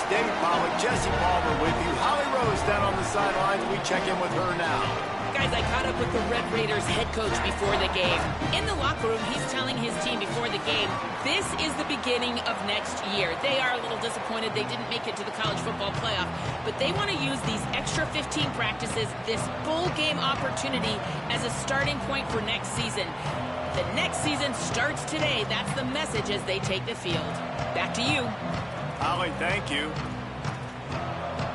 David Pollack, Jesse Palmer with you. Holly Rose down on the sidelines. We check in with her now. Guys, I caught up with the Red Raiders head coach before the game. In the locker room, he's telling his team before the game, this is the beginning of next year. They are a little disappointed they didn't make it to the college football playoff, but they want to use these extra 15 practices, this bowl game opportunity, as a starting point for next season. The next season starts today. That's the message as they take the field. Back to you. Holly, thank you.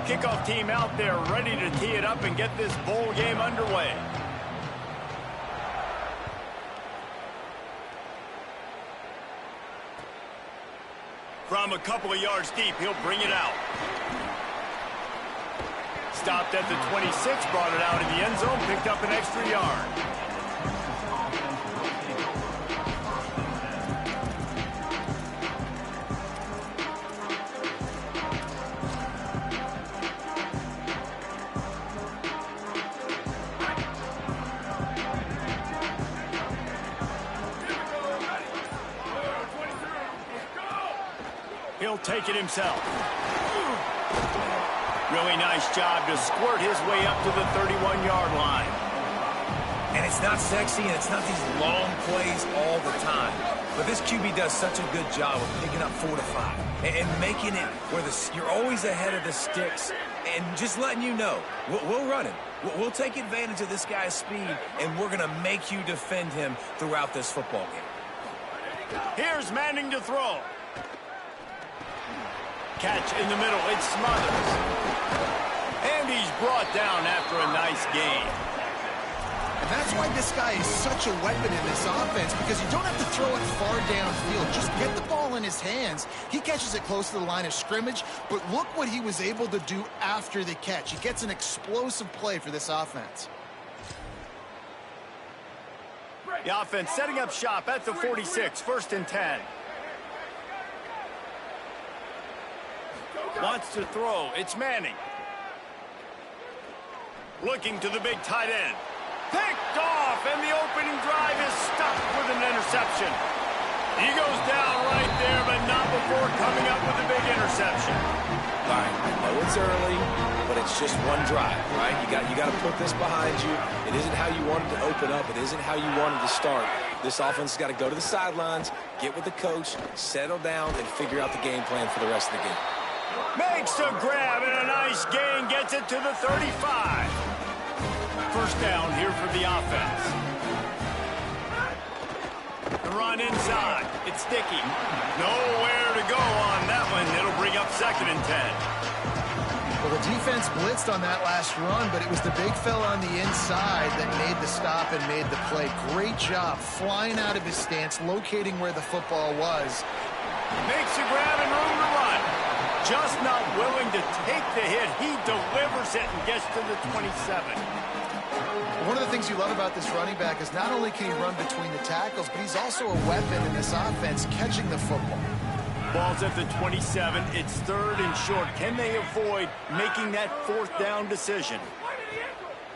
Kickoff team out there ready to tee it up and get this bowl game underway. From a couple of yards deep, he'll bring it out. Stopped at the 26, brought it out in the end zone, picked up an extra yard. He'll take it himself. Really nice job to squirt his way up to the 31-yard line. And it's not sexy, and it's not these long plays all the time. But this QB does such a good job of picking up 4 to 5 and making it where you're always ahead of the sticks and just letting you know, we'll run him. We'll take advantage of this guy's speed, and we're going to make you defend him throughout this football game. Here's Manning to throw. Catch in the middle, it smothers. And he's brought down after a nice gain. And that's why this guy is such a weapon in this offense, because you don't have to throw it far downfield. Just get the ball in his hands. He catches it close to the line of scrimmage, but look what he was able to do after the catch. He gets an explosive play for this offense. The offense setting up shop at the 46, 1st and 10. Wants to throw. It's Manning. Looking to the big tight end. Picked off, and the opening drive is stuffed with an interception. He goes down right there, but not before coming up with a big interception. All right, I know it's early, but it's just one drive, right? You got to put this behind you. It isn't how you wanted to open up. It isn't how you wanted to start. This offense has got to go to the sidelines, get with the coach, settle down, and figure out the game plan for the rest of the game. Makes a grab and a nice gain, gets it to the 35. First down here for the offense. The run inside. It's Dickey. Nowhere to go on that one. It'll bring up 2nd and 10. Well, the defense blitzed on that last run, but it was the big fella on the inside that made the stop and made the play. Great job flying out of his stance, locating where the football was. Makes a grab and room to run. Just not willing to take the hit. He delivers it and gets to the 27. One of the things you love about this running back is not only can he run between the tackles, but he's also a weapon in this offense, catching the football. Ball's at the 27. It's 3rd and short. Can they avoid making that 4th down decision?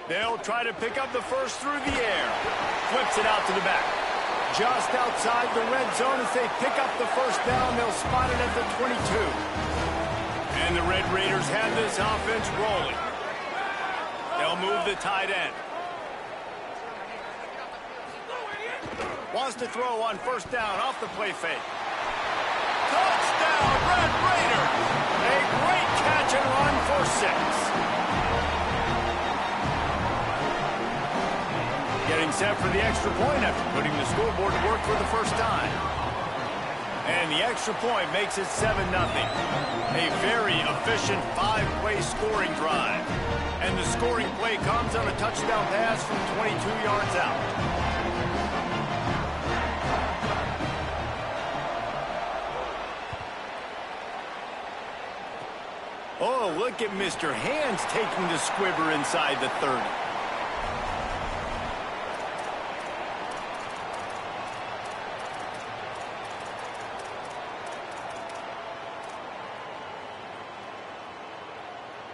They'll try to pick up the first through the air. Flips it out to the back. Just outside the red zone as they pick up the first down. They'll spot it at the 22. And the Red Raiders have this offense rolling. They'll move the tight end. Wants to throw on 1st down off the play fake. Touchdown, Red Raiders! A great catch and run for 6. Getting set for the extra point after putting the scoreboard to work for the first time. And the extra point makes it 7-0. A very efficient 5-play scoring drive. And the scoring play comes on a touchdown pass from 22 yards out. Oh, look at Mr. Hands taking the squibber inside the 30.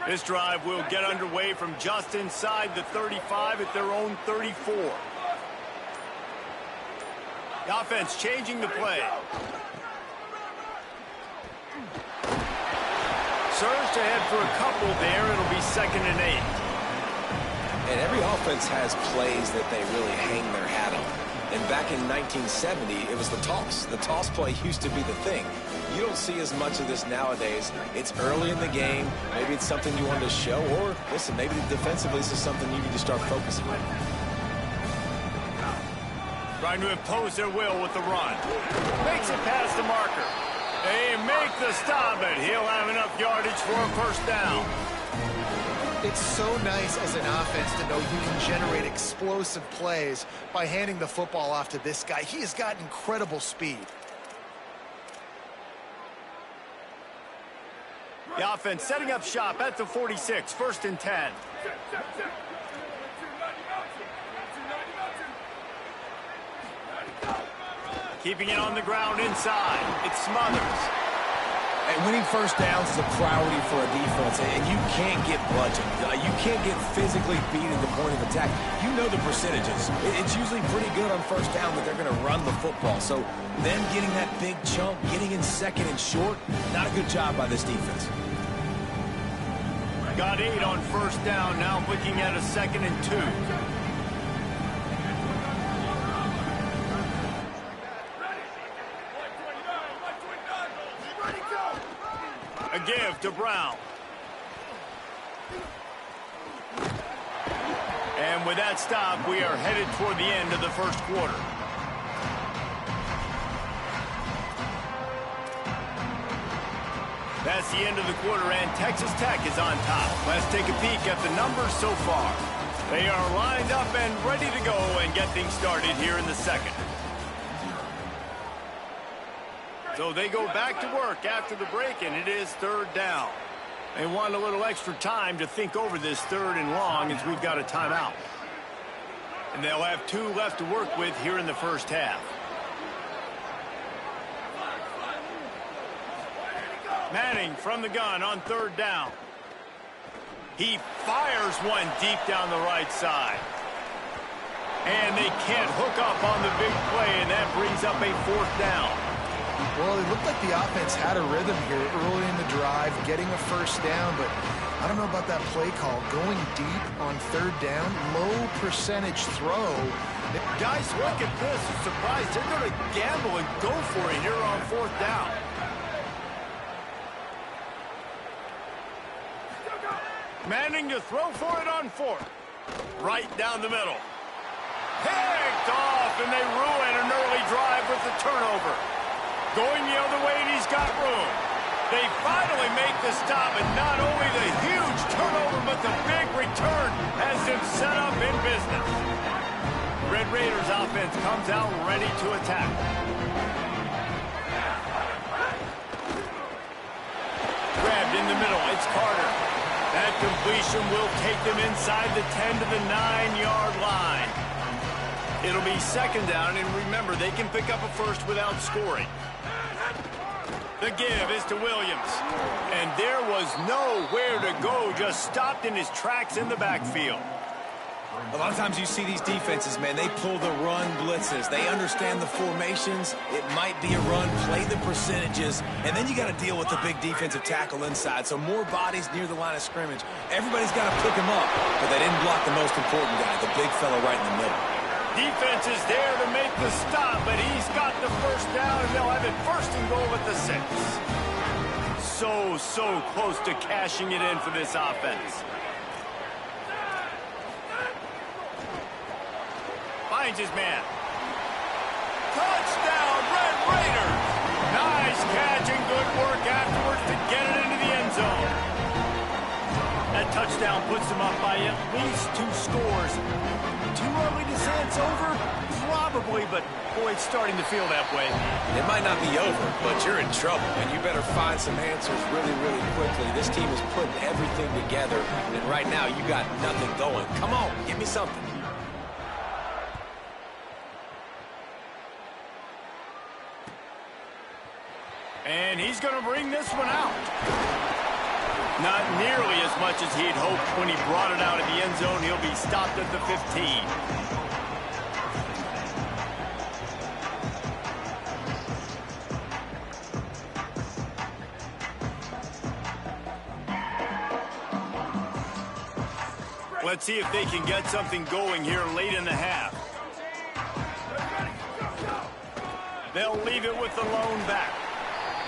This drive will get underway from just inside the 35 at their own 34. The offense changing the play. pushed ahead for a couple there. It'll be 2nd and 8. And every offense has plays that they really hang their hat on. And back in 1970, it was the toss. The toss play used to be the thing. You don't see as much of this nowadays. It's early in the game. Maybe it's something you wanted to show. Or, listen, maybe defensively this is something you need to start focusing on. Trying to impose their will with the run. Makes it past the marker. They make the stop, but he'll have enough yardage for a 1st down. It's so nice as an offense to know you can generate explosive plays by handing the football off to this guy. He has got incredible speed. The offense setting up shop at the 46, 1st and 10. Keeping it on the ground inside. It's Smothers. And winning 1st downs is a priority for a defense, and you can't get bludgeoned. You can't get physically beat at the point of attack. You know the percentages. It's usually pretty good on 1st down that they're going to run the football. So them getting that big chunk, getting in 2nd and short, not a good job by this defense. Got 8 on 1st down, now looking at a 2nd and 2. A give to Brown. And with that stop, we are headed toward the end of the 1st quarter. That's the end of the quarter, and Texas Tech is on top. Let's take a peek at the numbers so far. They are lined up and ready to go and get things started here in the 2nd. So they go back to work after the break, and it is 3rd down. They want a little extra time to think over this 3rd and long as we've got a timeout. And they'll have 2 left to work with here in the 1st half. Manning from the gun on 3rd down. He fires one deep down the right side. And they can't hook up on the big play, and that brings up a 4th down. Well, it looked like the offense had a rhythm here early in the drive, getting a 1st down, but I don't know about that play call. Going deep on 3rd down, low percentage throw. Guys, look at this. I'm surprised they're going to gamble and go for it here on 4th down. Manning to throw for it on 4th. Right down the middle. Picked off, and they ruin an early drive with the turnover. Going the other way, and he's got room. They finally make the stop, and not only the huge turnover, but the big return has them set up in business. Red Raiders offense comes out ready to attack. Grabbed in the middle, it's Carter. That completion will take them inside the 10 to the 9-yard line. It'll be 2nd down, and remember, they can pick up a 1st without scoring. The give is to Williams. And there was nowhere to go, just stopped in his tracks in the backfield. A lot of times you see these defenses, man, they pull the run blitzes. They understand the formations. It might be a run, play the percentages, and then you got to deal with the big defensive tackle inside. So more bodies near the line of scrimmage. Everybody's got to pick him up, but they didn't block the most important guy, the big fella right in the middle. Defense is there to make the stop, but he's got the 1st down, and they'll have it 1st and goal at the 6. So close to cashing it in for this offense. Finds his man. Touchdown, Red Raiders! Nice catch and good work afterwards to get it into the end zone. That touchdown puts them up by at least 2 scores. Too early to say it's over? Probably, but boy, it's starting to feel that way. It might not be over, but you're in trouble, and you better find some answers really, really quickly. This team is putting everything together, and right now you got nothing going. Come on, give me something. And he's going to bring this one out. Not nearly as much as he'd hoped when he brought it out of the end zone. He'll be stopped at the 15. Let's see if they can get something going here late in the half. They'll leave it with the lone back.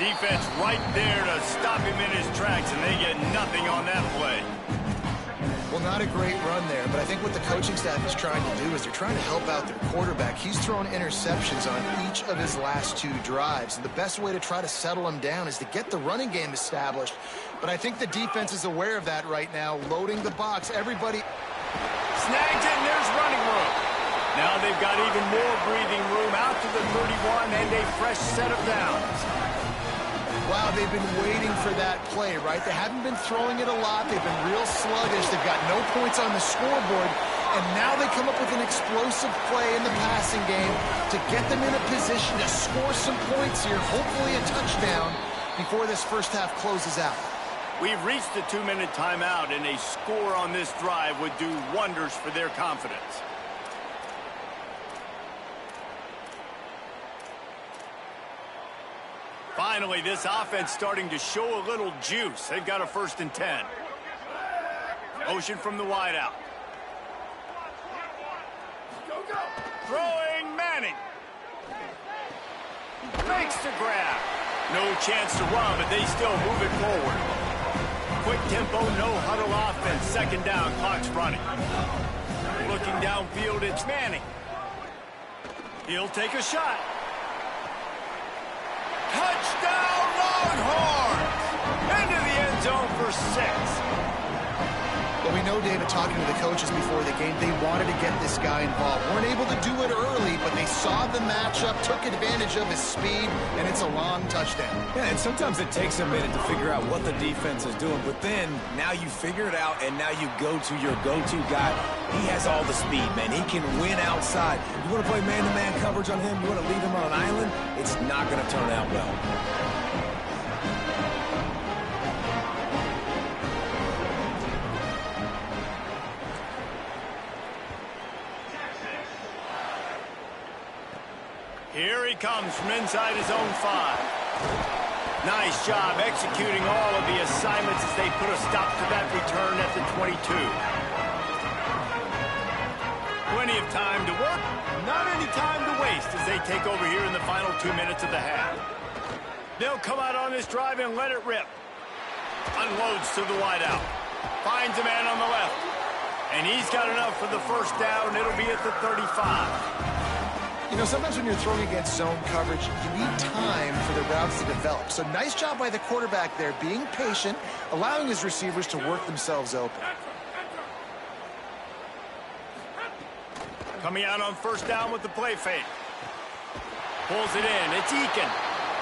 Defense right there to stop him in his tracks, and they get nothing on that play. Well, not a great run there, but I think what the coaching staff is trying to do is they're trying to help out their quarterback. He's thrown interceptions on each of his last 2 drives, and the best way to try to settle him down is to get the running game established. But I think the defense is aware of that right now, loading the box. Everybody snags it, and there's running room. Now they've got even more breathing room out to the 31 and a fresh set of downs. Wow, they've been waiting for that play, right? They haven't been throwing it a lot. They've been real sluggish. They've got no points on the scoreboard. And now they come up with an explosive play in the passing game to get them in a position to score some points here, hopefully a touchdown, before this first half closes out. We've reached the 2-minute timeout, and a score on this drive would do wonders for their confidence. Finally, this offense starting to show a little juice. They've got a 1st and 10. Motion from the wideout. Throwing Manning. Makes the grab. No chance to run, but they still move it forward. Quick tempo, no huddle offense. 2nd down, clock's running. Looking downfield, it's Manning. He'll take a shot. Touchdown, Longhorns! Into the end zone for 6. Well, we know, David, talking to the coaches before the game, they wanted to get this guy involved. Weren't able to do it early, but they saw the matchup, took advantage of his speed, and it's a long touchdown. Yeah, and sometimes it takes a minute to figure out what the defense is doing, but then now you figure it out, and now you go to your go-to guy. He has all the speed, man. He can win outside. You want to play man-to-man coverage on him? You want to leave him on an island? It's not going to turn out well. Here he comes from inside his own 5. Nice job executing all of the assignments as they put a stop to that return at the 22. Plenty of time to work, not any time to waste as they take over here in the final 2 minutes of the half. They'll come out on this drive and let it rip. Unloads to the wideout. Finds a man on the left. And he's got enough for the 1st down. It'll be at the 35. You know, sometimes when you're throwing against zone coverage, you need time for the routes to develop. So nice job by the quarterback there, being patient, allowing his receivers to work themselves open. Coming out on 1st down with the play fake. Pulls it in. It's Eakin.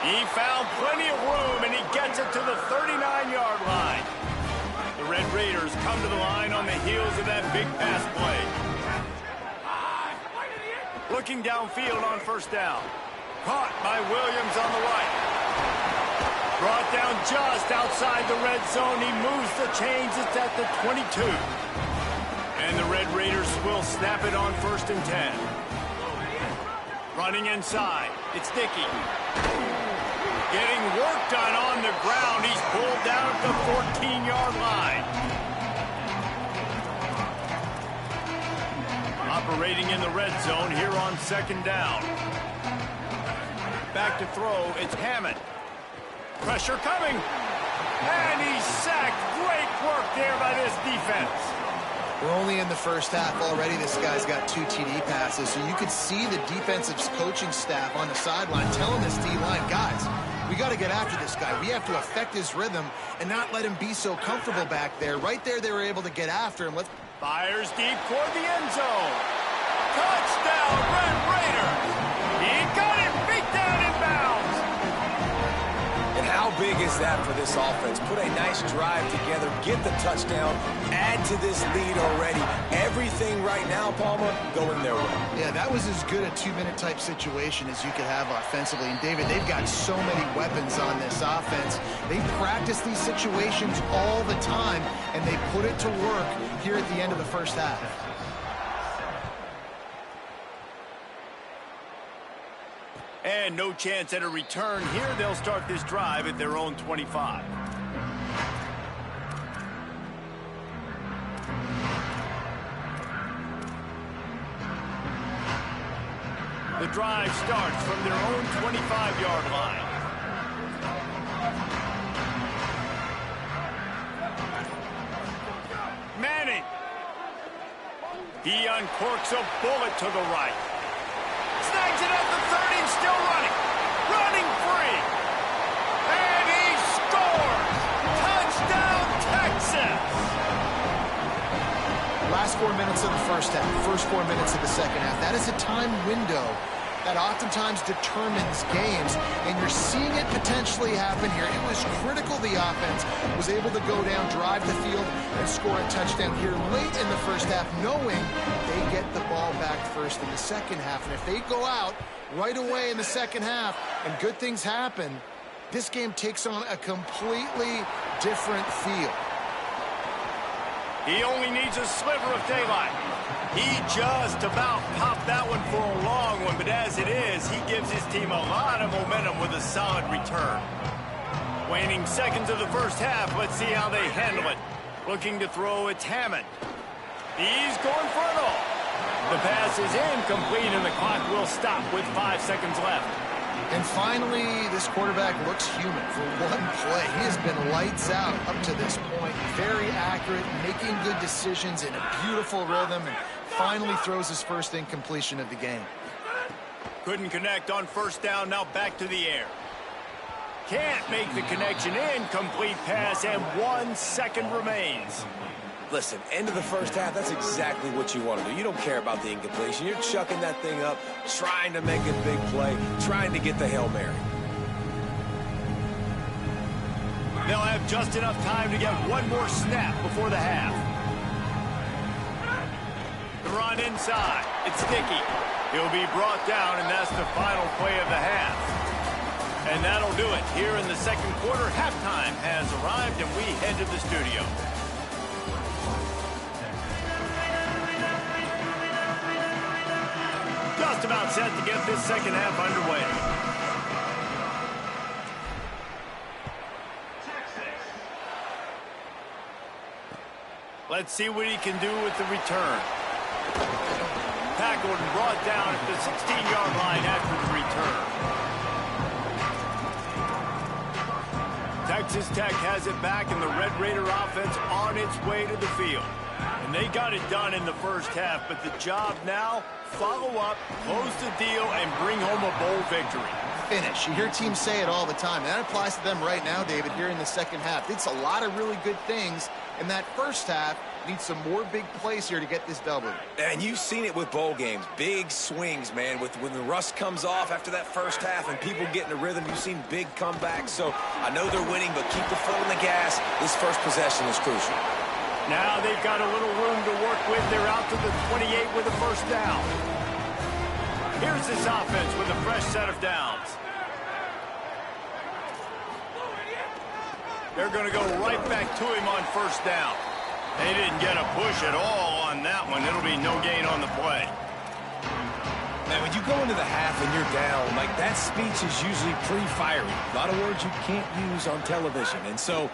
He found plenty of room, and he gets it to the 39-yard line. The Red Raiders come to the line on the heels of that big pass play. Looking downfield on 1st down. Caught by Williams on the right. Brought down just outside the red zone. He moves the chains. It's at the 22. And the Red Raiders will snap it on 1st and 10. Running inside. It's Dickey. Getting work done on the ground. He's pulled down at the 14-yard line. Operating in the red zone here on 2nd down. Back to throw, it's Hammond. Pressure coming. And he's sacked. Great work there by this defense. We're only in the first half already. This guy's got 2 TD passes, so you could see the defensive coaching staff on the sideline telling this D-line, guys, we got to get after this guy. We have to affect his rhythm and not let him be so comfortable back there. Right there, they were able to get after him. Fires deep toward the end zone. Touchdown, Red Raiders. He got him beat down in bounds. And how big is that for this offense? Put a nice drive together, get the touchdown, add to this lead already. Everything right now, Palmer, going their way. Yeah, that was as good a 2-minute type situation as you could have offensively. And, David, they've got so many weapons on this offense. They practice these situations all the time, and they put it to work here at the end of the first half. And no chance at a return here. They'll start this drive at their own 25. The drive starts from their own 25-yard line. Manning. He uncorks a bullet to the right. Snags it at the 30 and still running. Running free. And he scores. Touchdown, Texas. Last 4 minutes of the first half, first 4 minutes of the second half. That is a time window that oftentimes determines games, and you're seeing it potentially happen here. It was critical the offense was able to go down, drive the field, and score a touchdown here late in the first half, knowing they get the ball back first in the second half. And if they go out right away in the second half and good things happen, this game takes on a completely different feel. He only needs a sliver of daylight. He just about popped that one for a long one, but as it is, he gives his team a lot of momentum with a solid return. Waning seconds of the first half, let's see how they handle it. Looking to throw, it's Hammond. He's going for it all. The pass is incomplete, and the clock will stop with 5 seconds left. And finally, this quarterback looks human for one play. He has been lights out up to this point. Very accurate, making good decisions in a beautiful rhythm, and finally throws his first incompletion of the game. Couldn't connect on first down, now back to the air. Can't make the connection, incomplete pass, and 1 second remains. Listen, end of the first half, that's exactly what you want to do. You don't care about the incompletion. You're chucking that thing up, trying to make a big play, trying to get the Hail Mary. They'll have just enough time to get one more snap before the half. The run inside. It's Dickey. He'll be brought down, and that's the final play of the half. And that'll do it. Here in the second quarter, halftime has arrived, and we head to the studio. Just about set to get this second half underway. Let's see what he can do with the return. Tackled and brought down at the 16-yard line after the return. Texas Tech has it back, and the Red Raider offense on its way to the field. And they got it done in the first half, but the job now, follow up, close the deal, and bring home a bowl victory. Finish. You hear teams say it all the time, and that applies to them right now, David, here in the second half. It's a lot of really good things in that first half. Need some more big plays here to get this double. And you've seen it with bowl games. Big swings, man. When the rust comes off after that first half and people get in a rhythm, you've seen big comebacks. So I know they're winning, but keep the foot on the gas. This first possession is crucial. Now they've got a little room to work with. They're out to the 28 with a first down. Here's this offense with a fresh set of downs. They're going to go right back to him on first down. They didn't get a push at all on that one. It'll be no gain on the play. Man, when you go into the half and you're down, like that speech is usually pretty fiery. A lot of words you can't use on television. And so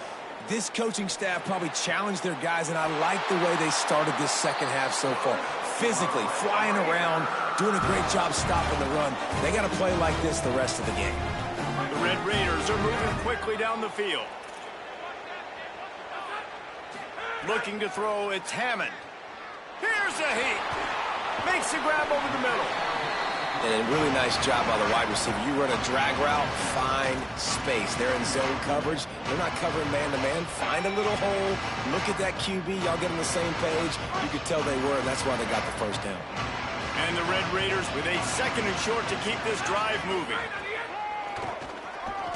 this coaching staff probably challenged their guys, and I like the way they started this second half so far. Physically, flying around, doing a great job stopping the run. They got to play like this the rest of the game. The Red Raiders are moving quickly down the field. Looking to throw, it's Hammond. Here's a heat. Makes the grab over the middle. And a really nice job by the wide receiver. You run a drag route, find space. They're in zone coverage. They're not covering man-to-man. Find a little hole. Look at that QB. Y'all get on the same page. You could tell they were, and that's why they got the first down. And the Red Raiders with a second and short to keep this drive moving.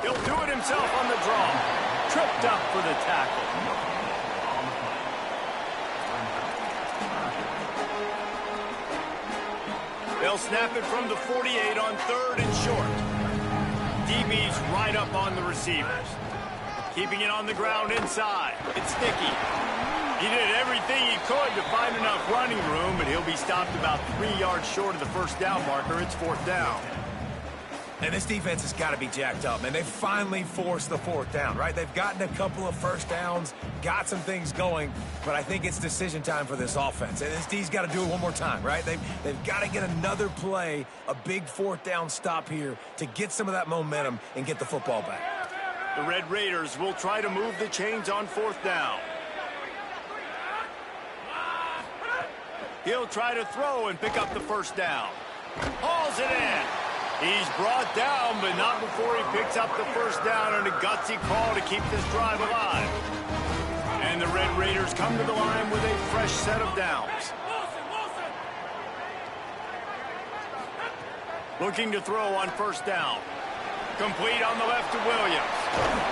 He'll do it himself on the draw. Tripped up for the tackle. They'll snap it from the 48 on third and short. DB's right up on the receivers. Keeping it on the ground inside. It's Dickey. He did everything he could to find enough running room, but he'll be stopped about 3 yards short of the first down marker. It's fourth down. And this defense has got to be jacked up, man. They finally forced the fourth down, right? They've gotten a couple of first downs, got some things going, but I think it's decision time for this offense. And this D's got to do it one more time, right? They've got to get another play, a big fourth down stop here to get some of that momentum and get the football back. The Red Raiders will try to move the chains on fourth down. He'll try to throw and pick up the first down. Hauls it in. He's brought down, but not before he picks up the first down and a gutsy call to keep this drive alive. And the Red Raiders come to the line with a fresh set of downs. Looking to throw on first down. Complete on the left to Williams.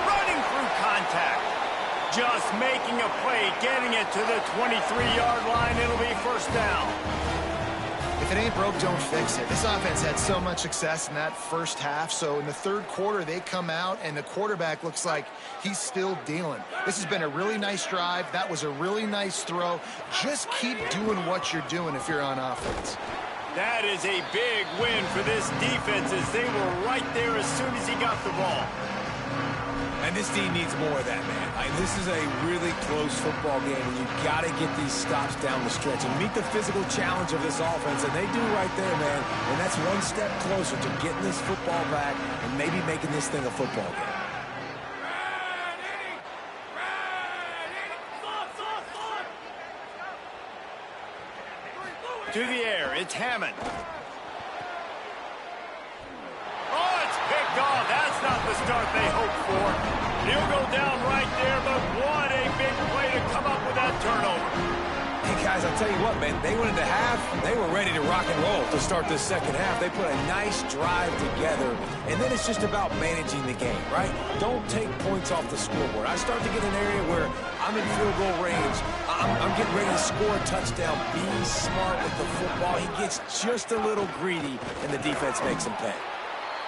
Running through contact. Just making a play, getting it to the 23-yard line. It'll be first down. If it ain't broke, don't fix it. This offense had so much success in that first half, so in the third quarter, they come out, and the quarterback looks like he's still dealing. This has been a really nice drive. That was a really nice throw. Just keep doing what you're doing if you're on offense. That is a big win for this defense as they were right there as soon as he got the ball. And this team needs more of that, man. This is a really close football game, and you've got to get these stops down the stretch and meet the physical challenge of this offense, and they do right there, man. And that's one step closer to getting this football back and maybe making this thing a football game. To the air, it's Hammond. Oh, it's picked off. That's not the start they hoped for. He'll go down right there, but what a big play to come up with that turnover. Hey, guys, I'll tell you what, man. They went into half. They were ready to rock and roll to start this second half. They put a nice drive together, and then it's just about managing the game, right? Don't take points off the scoreboard. I start to get an area where I'm in field goal range. I'm getting ready to score a touchdown. Be smart with the football. He gets just a little greedy, and the defense makes him pay.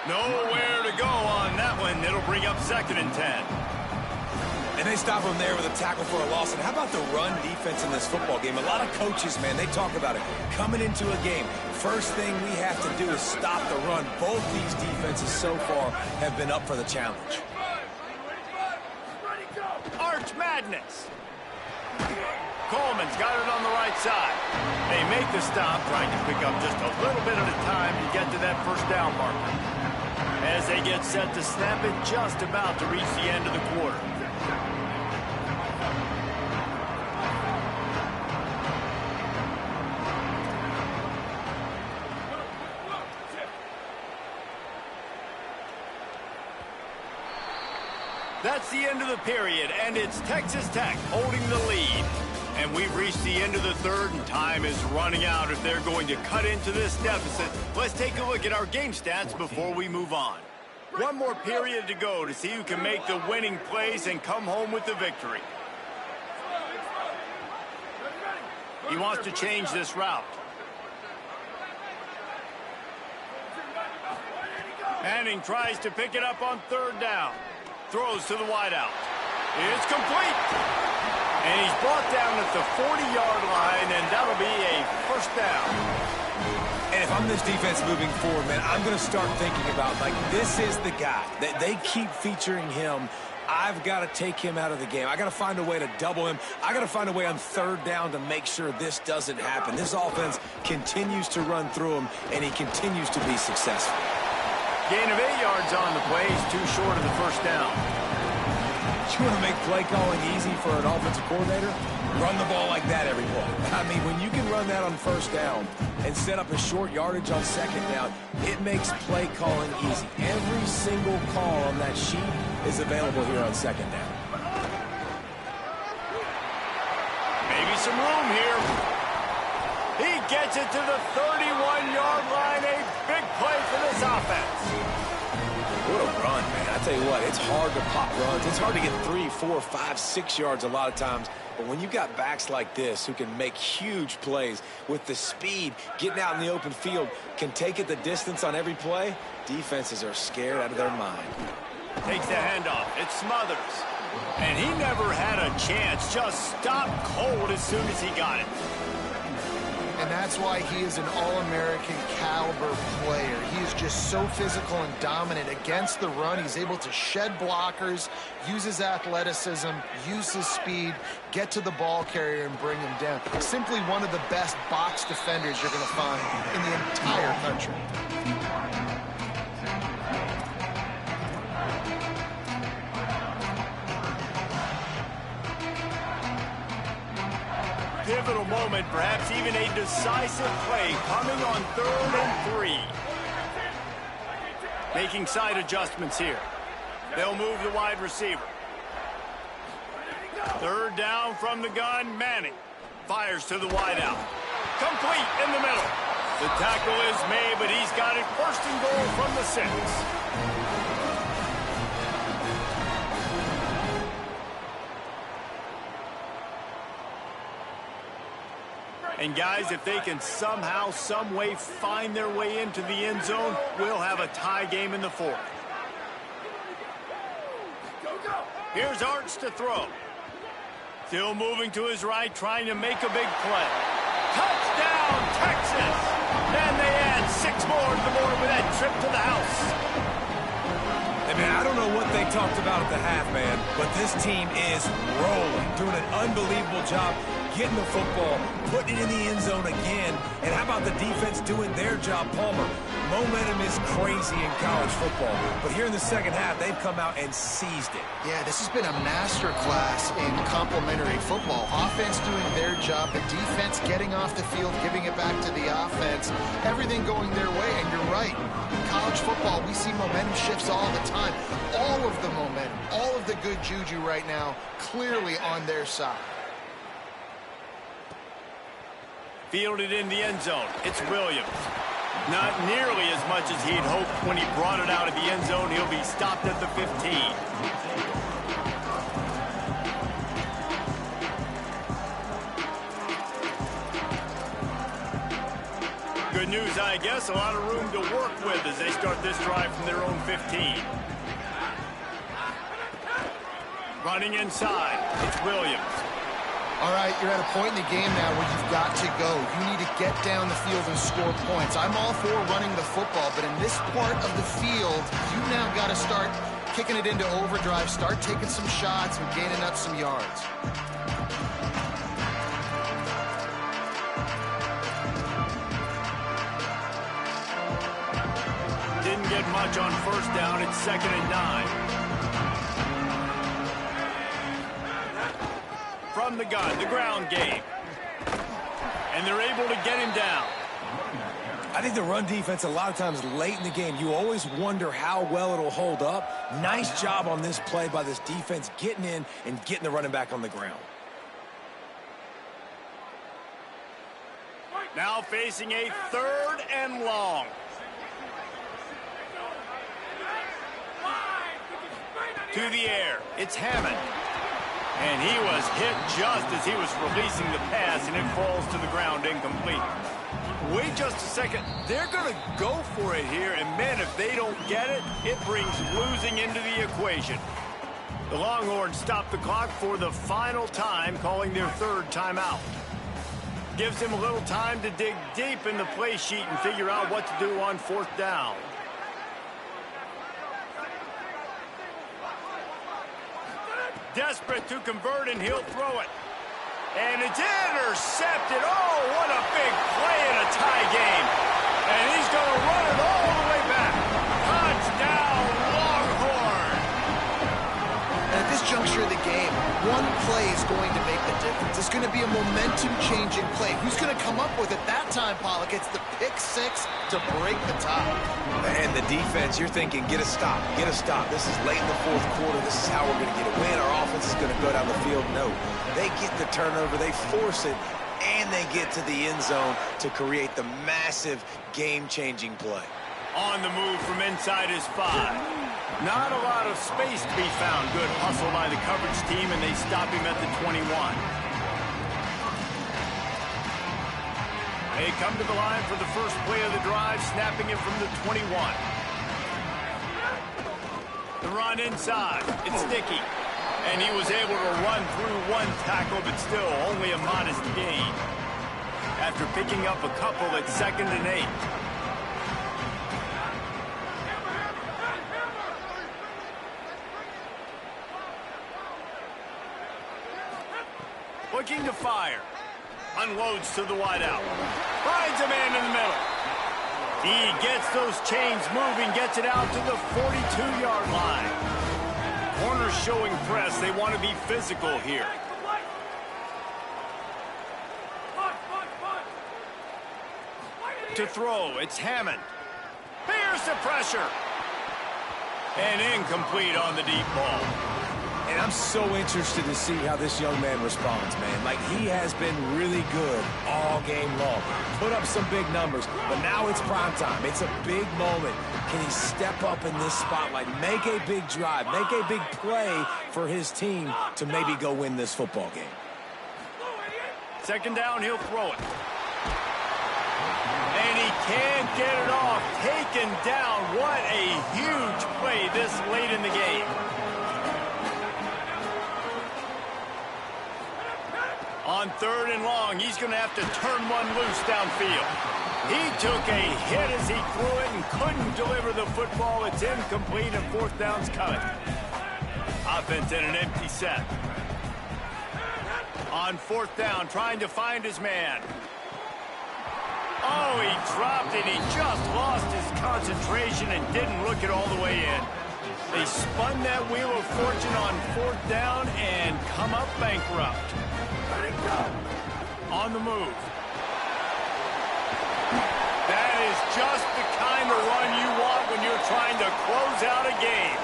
Nowhere to go on that one. It'll bring up 2nd and 10. And they stop him there with a tackle for a loss. And how about the run defense in this football game? A lot of coaches, man, they talk about it. Coming into a game, first thing we have to do is stop the run. Both these defenses so far have been up for the challenge. Arch Madness. Coleman's got it on the right side. They make the stop, trying to pick up just a little bit at a time to get to that first down marker. As they get set to snap it, just about to reach the end of the quarter. That's the end of the period, and it's Texas Tech holding the lead. And we've reached the end of the third, and time is running out if they're going to cut into this deficit. Let's take a look at our game stats before we move on. One more period to go to see who can make the winning plays and come home with the victory. He wants to change this route. Manning tries to pick it up on third down. Throws to the wideout. It's complete. And he's brought down at the 40-yard line, and that'll be a first down. And if I'm this defense moving forward, man, I'm going to start thinking about, like, this is the guy. They keep featuring him. I've got to take him out of the game. I got to find a way to double him. I got to find a way on third down to make sure this doesn't happen. This offense continues to run through him, and he continues to be successful. Gain of 8 yards on the play. He's too short of the first down. You want to make play calling easy for an offensive coordinator? Run the ball like that every play. I mean, when you can run that on first down and set up a short yardage on second down, it makes play calling easy. Every single call on that sheet is available here on second down. Maybe some room here. He gets it to the 31-yard line. A big play for this offense. What a run, man. I tell you what, it's hard to pop runs. It's hard to get 3, 4, 5, 6 yards a lot of times. But when you've got backs like this who can make huge plays with the speed, getting out in the open field, can take it the distance on every play, defenses are scared out of their mind. Takes the handoff. It Smothers. And he never had a chance. Just stopped cold as soon as he got it. And that's why he is an All-American caliber player. He is just so physical and dominant against the run. He's able to shed blockers, use his athleticism, use his speed, get to the ball carrier and bring him down. Simply one of the best box defenders you're going to find in the entire country. Pivotal moment, perhaps even a decisive play coming on 3rd and 3. Making side adjustments here. They'll move the wide receiver. 3rd down from the gun, Manning. Fires to the wideout. Complete in the middle. The tackle is made, but he's got it 1st and goal from the 6. And guys, if they can somehow, some way find their way into the end zone, we'll have a tie game in the 4th. Here's Arts to throw. Still moving to his right, trying to make a big play. Touchdown, Texas! And they add 6 more to the board with that trip to the house. Hey, man, I don't know what they talked about at the half, man, but this team is rolling, doing an unbelievable job getting the football, putting it in the end zone again. And how about the defense doing their job, Palmer? Momentum is crazy in college football. But here in the second half, they've come out and seized it. Yeah, this has been a master class in complementary football. Offense doing their job, the defense getting off the field, giving it back to the offense. Everything going their way, and you're right. In college football, we see momentum shifts all the time. All of the momentum, all of the good juju right now, clearly on their side. Fielded in the end zone. It's Williams. Not nearly as much as he'd hoped when he brought it out of the end zone. He'll be stopped at the 15. Good news, I guess. A lot of room to work with as they start this drive from their own 15. Running inside. It's Williams. All right, you're at a point in the game now where you've got to go. You need to get down the field and score points. I'm all for running the football, but in this part of the field, you now got to start kicking it into overdrive, start taking some shots and gaining up some yards. Didn't get much on 1st down. It's 2nd and 9. From the gun, the ground game. And they're able to get him down. I think the run defense, a lot of times late in the game, you always wonder how well it'll hold up. Nice job on this play by this defense, getting in and getting the running back on the ground. Now facing a 3rd and long. To the air, it's Hammond. And he was hit just as he was releasing the pass, and it falls to the ground incomplete. Wait just a second. They're going to go for it here, and, man, if they don't get it, it brings losing into the equation. The Longhorns stop the clock for the final time, calling their 3rd timeout. Gives them a little time to dig deep in the play sheet and figure out what to do on 4th down. Desperate to convert, and he'll throw it. And it's intercepted. Oh, what a big play in a tie game. And he's going to run it all the way back. Touchdown, Longhorn. And at this juncture of the game, one play is going to make the difference. It's going to be a momentum-changing play. Who's going to come up with it that time, Pollock? It's the pick 6 to break the tie. And the defense, you're thinking, get a stop, get a stop. This is late in the 4th quarter. This is how we're going to get a win. Our offense is going to go down the field. No, they get the turnover, they force it, and they get to the end zone to create the massive game-changing play. On the move from inside his 5. Not a lot of space to be found. Good hustle by the coverage team, and they stop him at the 21. They come to the line for the first play of the drive, snapping it from the 21. The run inside. It's Dickey. And he was able to run through one tackle, but still only a modest gain. after picking up a couple at 2nd and 8. Looking to fire. Unloads to the wideout. Finds a man in the middle. He gets those chains moving, gets it out to the 42-yard line. Corners showing press. They want to be physical here. To throw, it's Hammond. Here's the pressure. And incomplete on the deep ball. And I'm so interested to see how this young man responds, man. Like, he has been really good all game long. Put up some big numbers, but now it's prime time. It's a big moment. Can he step up in this spotlight, make a big drive, make a big play for his team to maybe go win this football game? 2nd down, he'll throw it. And he can't get it off. Taken down. What a huge play this late in the game. On 3rd and long, he's going to have to turn one loose downfield. He took a hit as he threw it and couldn't deliver the football. It's incomplete and 4th down's coming. Offense in an empty set. On 4th down, trying to find his man. Oh, he dropped it. He just lost his concentration and didn't look it all the way in. They spun that wheel of fortune on 4th down and come up bankrupt. On the move. That is just the kind of run you want when you're trying to close out a game.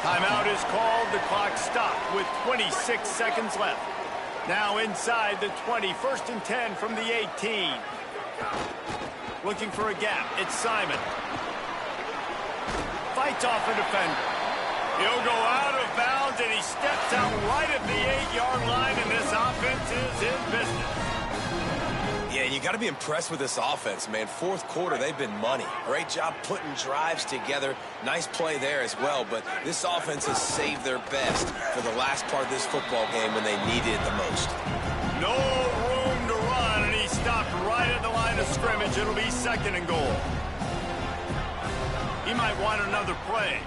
Timeout is called. The clock stopped with 26 seconds left. Now inside the 20, 1st and 10 from the 18. Looking for a gap. It's Simon. Fights off a defender. He'll go out of bounds, and he steps out right at the 8-yard line, and this offense is in business. Yeah, you got to be impressed with this offense, man. 4th quarter, they've been money. Great job putting drives together. Nice play there as well, but this offense has saved their best for the last part of this football game when they needed it the most. No room to run, and he stopped right at the line of scrimmage. It'll be 2nd and goal. He might want another play.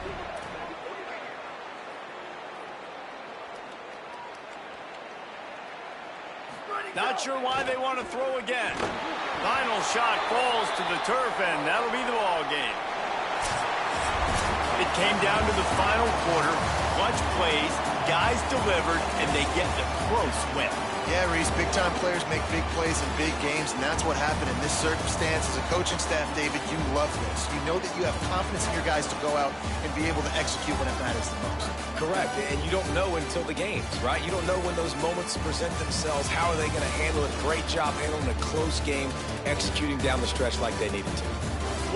Not sure why they want to throw again. Final shot falls to the turf, and that'll be the ball game. It came down to the final quarter. Clutch plays, guys delivered, and they get the close win. Yeah, Reese, big-time players make big plays in big games, and that's what happened in this circumstance. As a coaching staff, David, you love this. You know that you have confidence in your guys to go out and be able to execute when it matters the most. Correct, and you don't know until the games, right? You don't know when those moments present themselves. How are they going to handle it? Great job handling a close game, executing down the stretch like they needed to.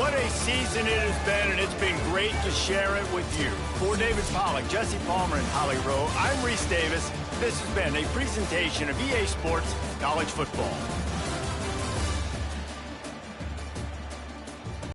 What a season it has been, and it's been great to share it with you. For David Pollack, Jesse Palmer, and Holly Rowe, I'm Reese Davis. This has been a presentation of EA Sports College Football.